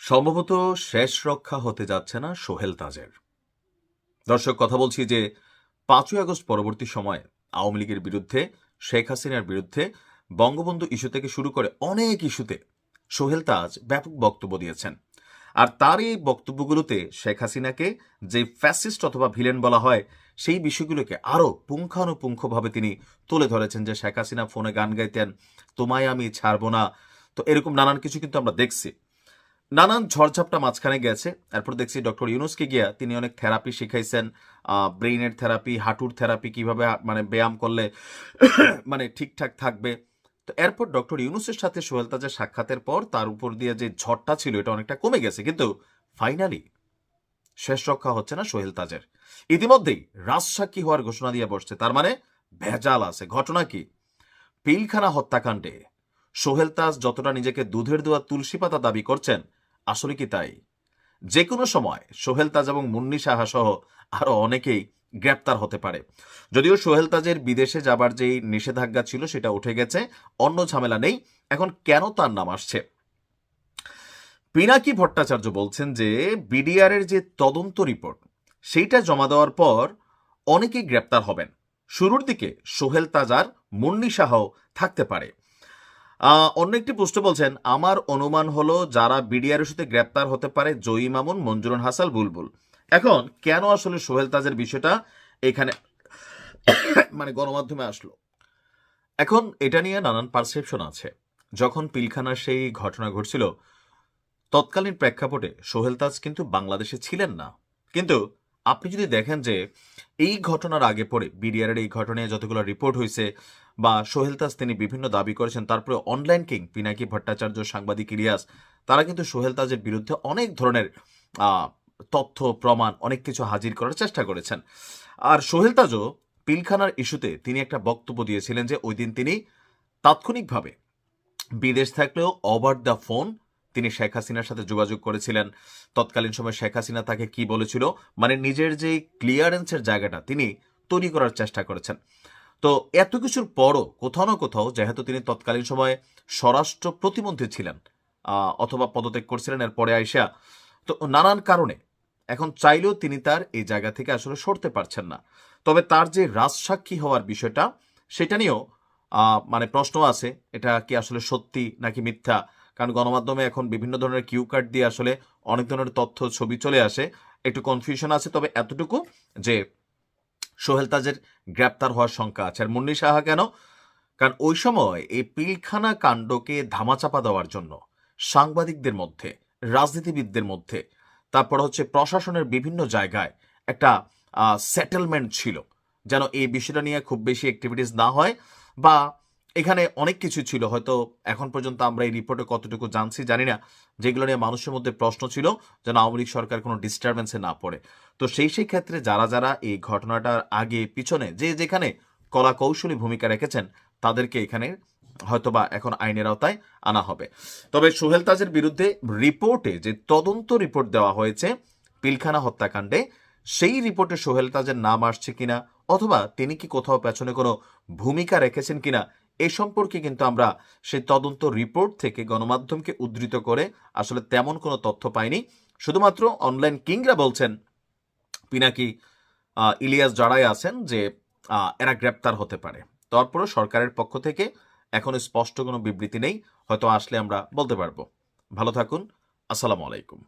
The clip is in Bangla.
সম্ভবত শেষ রক্ষা হতে যাচ্ছে না সোহেল তাজের। দর্শক, কথা বলছি যে ৫ই আগস্ট পরবর্তী সময়ে আওয়ামী লীগের বিরুদ্ধে, শেখ হাসিনার বিরুদ্ধে, বঙ্গবন্ধু ইস্যু থেকে শুরু করে অনেক ইস্যুতে সোহেল তাজ ব্যাপক বক্তব্য দিয়েছেন। আর তার এই বক্তব্যগুলোতে শেখ হাসিনাকে যে ফ্যাসিস্ট অথবা ভিলেন বলা হয়, সেই বিষয়গুলোকে আরও পুঙ্খানুপুঙ্খভাবে তিনি তুলে ধরেছেন। যে শেখ হাসিনা ফোনে গান গাইতেন, তোমায় আমি ছাড়বো না, তো এরকম নানান কিছু কিন্তু আমরা দেখছি। নানান ঝড়ঝাপটা মাঝখানে গেছে। এরপর দেখছি ডক্টর ইউনুসকে গিয়া তিনি অনেক থেরাপি শিখাইছেন, ব্রেইনের থেরাপি, হাঁটুর থেরাপি, কিভাবে মানে ব্যায়াম করলে মানে ঠিকঠাক থাকবে। তো এরপর ডক্টর ইউনুসের সাথে সোহেল তাজের সাক্ষাতের পর তার উপর দিয়ে যে ঝড়টা ছিল এটা অনেকটা কমে গেছে, কিন্তু ফাইনালি শেষ রক্ষা হচ্ছে না সোহেল তাজের। ইতিমধ্যেই রাজসাক্ষী হওয়ার ঘোষণা দিয়ে বসছে, তার মানে ভেজাল আছে। ঘটনা কি? পিলখানা হত্যাকাণ্ডে সোহেল তাজ যতটা নিজেকে দুধের দোয়া তুলসী পাতা দাবি করছেন, আসলে কি তাই? যে কোনো সময় সোহেল তাজ এবং মুন্নি সাহা সহ আরো অনেকেই গ্রেপ্তার হতে পারে। যদিও সোহেল তাজের বিদেশে যাবার যেই নিষেধাজ্ঞা ছিল সেটা উঠে গেছে, অন্য ঝামেলা নেই। এখন কেন তার নাম আসছে? পিনাকি ভট্টাচার্য বলছেন যে বিডিআর এর যে তদন্ত রিপোর্ট সেইটা জমা দেওয়ার পর অনেকেই গ্রেপ্তার হবেন। শুরুর দিকে সোহেল তাজ আর মুন্নি সাহাও থাকতে পারে। অন্য একটি পোস্টে বলছেন, আমার অনুমান হলো যারা বিডিআর ইস্যুতে গ্রেপ্তার হতে পারে জয়ী মামুন, মঞ্জুরুল হাসান, বুলবুল। এখন কেন আসলে সোহেল তাজের বিষয়টা এখানে মানে গণমাধ্যমে আসলো? এখন এটা নিয়ে নানান পারসেপশন আছে। যখন পিলখানার সেই ঘটনা ঘটছিল, তৎকালীন প্রেক্ষাপটে সোহেল তাজ কিন্তু বাংলাদেশে ছিলেন না। কিন্তু আপনি যদি দেখেন যে এই ঘটনার আগে পরে বিডিআর এর এই ঘটনায় যতগুলো রিপোর্ট হয়েছে বা সোহেল তাজ তিনি বিভিন্ন দাবি করেছেন, তারপরে অনলাইন কিং পিনাকি ভট্টাচার্য, সাংবাদিক ইলিয়াস, তারা কিন্তু সোহেল তাজের বিরুদ্ধে অনেক ধরনের তথ্য প্রমাণ অনেক কিছু হাজির করার চেষ্টা করেছেন। আর সোহেল তাজও পিলখানার ইস্যুতে তিনি একটা বক্তব্য দিয়েছিলেন যে ওই দিন তিনি তাৎক্ষণিকভাবে বিদেশ থাকলেও ওভার দ্য ফোন তিনি শেখ হাসিনার সাথে যোগাযোগ করেছিলেন। তৎকালীন সময় শেখ হাসিনা তাকে কি বলেছিল, মানে নিজের যে ক্লিয়ারেন্সের জায়গাটা তিনি তৈরি করার চেষ্টা করেছেন। তো এত কিছুর পরও কোথাও না কোথাও, যেহেতু তিনি তৎকালীন সময়ে স্বরাষ্ট্র প্রতিমন্ত্রী ছিলেন অথবা পদত্যাগ করছিলেন এরপরে আইসা, তো নানান কারণে এখন চাইলেও তিনি তার এই জায়গা থেকে আসলে সরতে পারছেন না। তবে তার যে রাজসাক্ষী হওয়ার বিষয়টা, সেটা নিয়েও মানে প্রশ্ন আছে, এটা কি আসলে সত্যি নাকি মিথ্যা? কারণ গণমাধ্যমে এখন বিভিন্ন ধরনের কিউ কার্ড দিয়ে আসলে অনেক ধরনের তথ্য ছবি চলে আসে, একটু কনফিউশন আছে। তবে এতটুকু যে সোহেল তাজের গ্রেপ্তার হওয়ার শঙ্কা আছে। আর মুন্নি সাহা কেন? কারণ ওই সময় এই পিলখানা কাণ্ডকে ধামাচাপা দেওয়ার জন্য সাংবাদিকদের মধ্যে, রাজনীতিবিদদের মধ্যে, তারপর হচ্ছে প্রশাসনের বিভিন্ন জায়গায় একটা সেটেলমেন্ট ছিল যেন এই বিষয়টা নিয়ে খুব বেশি অ্যাক্টিভিটিস না হয়, বা এখানে অনেক কিছু ছিল হয়তো এখন পর্যন্ত আমরা এই রিপোর্টে কতটুকু জানছি জানি না, যেগুলো নিয়ে মানুষের মধ্যে প্রশ্ন ছিল যেন আওয়ামী লীগ সরকার কোনো ডিস্টারবেন্সে না পড়ে। তো সেই ক্ষেত্রে যারা যারা এই ঘটনাটার আগে পিছনে যে যেখানে কলা কৌশলী ভূমিকা রেখেছেন, তাদেরকে এখানে হয়তোবা এখন আইনের আওতায় আনা হবে। তবে সোহেল তাজের বিরুদ্ধে রিপোর্টে যে তদন্ত রিপোর্ট দেওয়া হয়েছে পিলখানা হত্যাকাণ্ডে, সেই রিপোর্টে সোহেল তাজের নাম আসছে কিনা অথবা তিনি কি কোথাও পেছনে কোনো ভূমিকা রেখেছেন কিনা, এ সম্পর্কে কিন্তু আমরা সেই তদন্ত রিপোর্ট থেকে গণমাধ্যমকে উদ্ধৃত করে আসলে তেমন কোনো তথ্য পাইনি। শুধুমাত্র অনলাইন কিংরা বলছেন, পিনাকি, ইলিয়াস যারাই আছেন, যে এরা গ্রেপ্তার হতে পারে। তারপরে সরকারের পক্ষ থেকে এখনো স্পষ্ট কোনো বিবৃতি নেই, হয়তো আসলে আমরা বলতে পারবো। ভালো থাকুন। আসসালামু আলাইকুম।